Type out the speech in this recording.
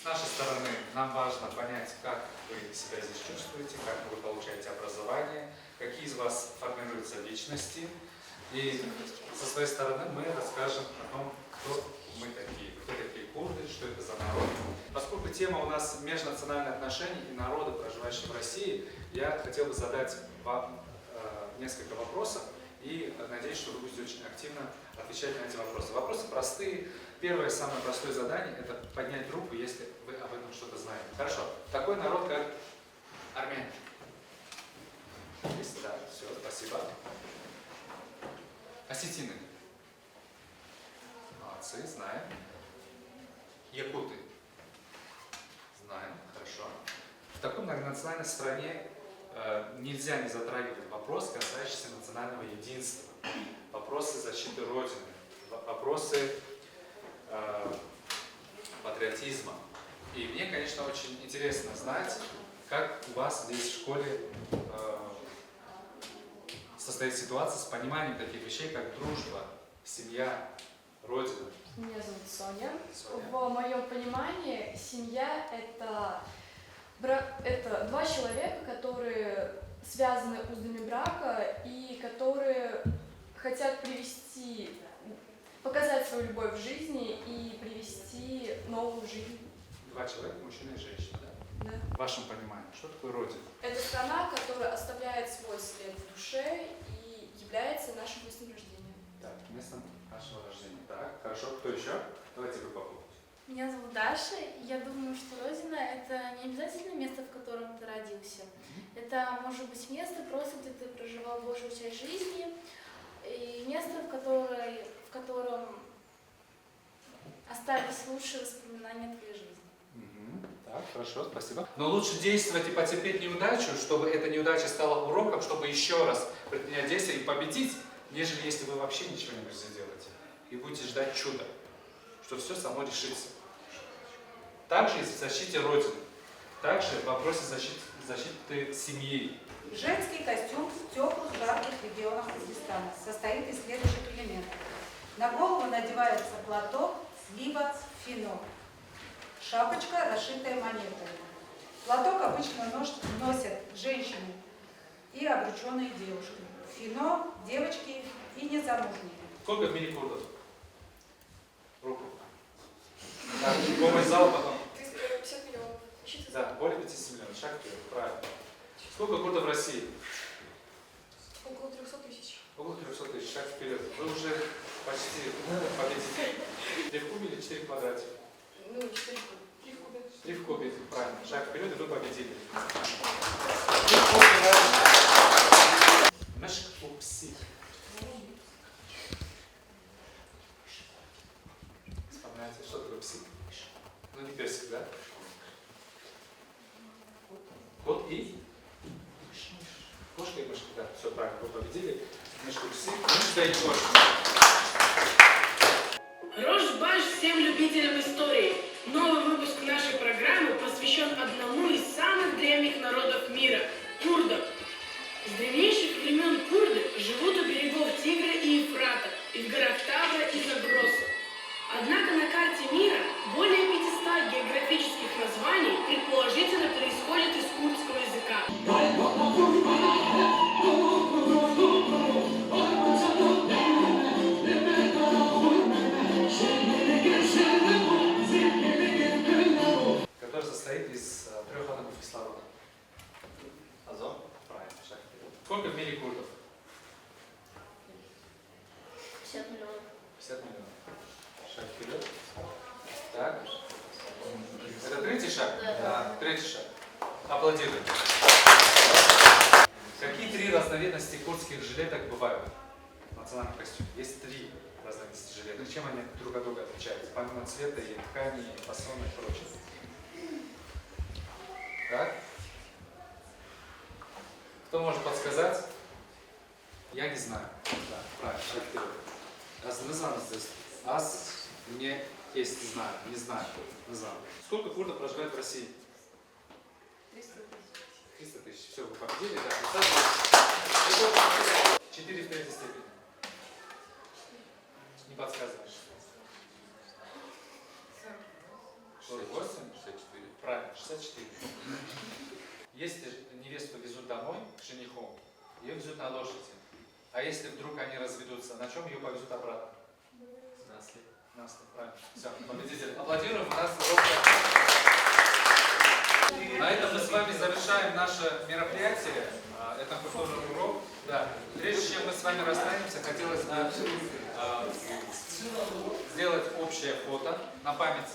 нашей стороны нам важно понять, как вы себя здесь чувствуете, как вы получаете образование, какие из вас формируются личности. И со своей стороны мы расскажем о том, кто такие курды, что это за народ. Поскольку тема у нас межнациональные отношения и народы, проживающие в России, я хотел бы задать вам несколько вопросов и надеюсь, что вы будете очень активно отвечать на эти вопросы. Вопросы простые. Первое, самое простое задание – это поднять руку, если вы об этом что-то знаете. Хорошо. Такой народ, как армяне. Есть? Да, все, спасибо. Осетины. Молодцы, знаем. Якуты. Знаем, хорошо. В такой многонациональной стране нельзя не затрагивать вопрос, касающийся национального единства, вопросы защиты Родины, вопросы патриотизма. И мне, конечно, очень интересно знать, как у вас здесь в школе состоит ситуация с пониманием таких вещей, как дружба, семья, Родина. Меня зовут Соня. В моем понимании семья это два человека, которые связаны узами брака и которые хотят показать свою любовь в жизни и привести новую жизнь. Два человека, мужчина и женщина, да? Да. В вашем понимании, что такое Родина? Это страна, которая оставляет свой след в душе и является нашим местом рождения. Так, местом нашего рождения. Так, хорошо. Кто еще? Давайте вы попробуйте. Меня зовут Даша, и я думаю, что Родина – это не обязательно место, в котором ты родился. Это может быть место, просто где ты проживал большую часть жизни, и место, в котором остались лучшие воспоминания твоей жизни. Так, хорошо, спасибо. Но лучше действовать и потерпеть неудачу, чтобы эта неудача стала уроком, чтобы еще раз предпринять действия и победить, нежели если вы вообще ничего не сделаете и будете ждать чуда, что все само решится. Также и в защите Родины, также в вопросе защиты семьи. Женский костюм в теплых, жарких регионах Узбекистана состоит из следующих элементов. На голову надевается платок, либо фино. Шапочка, расшитая монетами. Платок обычно носят женщины и обрученные девушки. Фино – девочки и незамужние. Сколько в мире курдов? Руку. Так, помощь зала потом. 350 миллионов. Да, более 50 миллионов. Шаг вперед, правильно. Сколько курдов в России? Около 300 тысяч. Около 300 тысяч. Шаг вперед. Вы уже почти победили. 3 в кубе или 4 в квадрате? Ну, 4 в кубе. 3 в кубе. 3 в кубе, правильно. Шаг вперед, и вы победили. Мешкупси. Вспоминайте, что такое пси? Ну, не персик, да? Кот и? Кошка и мышка, да, все правильно, вы победили. Мешкупси, мышка и кошка. Рош-баш всем любителям истории! Новый выпуск нашей программы посвящен одному из самых древних народов мира – курдам. С древнейших времен курды живут у берегов Тигра и Ефрата, и в горах Тавра и Загроса. Однако на карте мира более 500 географических названий предположительно происходят из курдского языка. Который состоит из 3 атомов кислорода. Азот? Правильно, шаг вперед. Сколько в мире курдов? 50 миллионов. 50 миллионов. Шаг вперед. Так. Это третий шаг? Да. Третий шаг. Аплодируем. Какие 3 разновидности курдских жилеток бывают в национальном костюме? Есть 3 разновидности жилеток. Чем они друг от друга отличаются? Помимо цвета и ткани, и фасона и прочего. Так? Кто может подсказать? Я не знаю. Да, правильно, шаг вперед. Аз не знам здесь. Аз не есть, знаю, не знаю. Не знаю. Сколько курдов проживает в России? 300 тысяч. 300 тысяч. Все, вы победили, да? 4 в третьей степени. Не подсказываешь. 48? Если невесту везут домой к жениху, ее везут на лошади. А если вдруг они разведутся, на чем ее повезут обратно? На след, правильно. Все, победитель. Аплодируем, у нас урок. На этом мы с вами завершаем наше мероприятие. Это культурный урок. Да. Прежде чем мы с вами расстанемся, хотелось бы сделать общее фото на память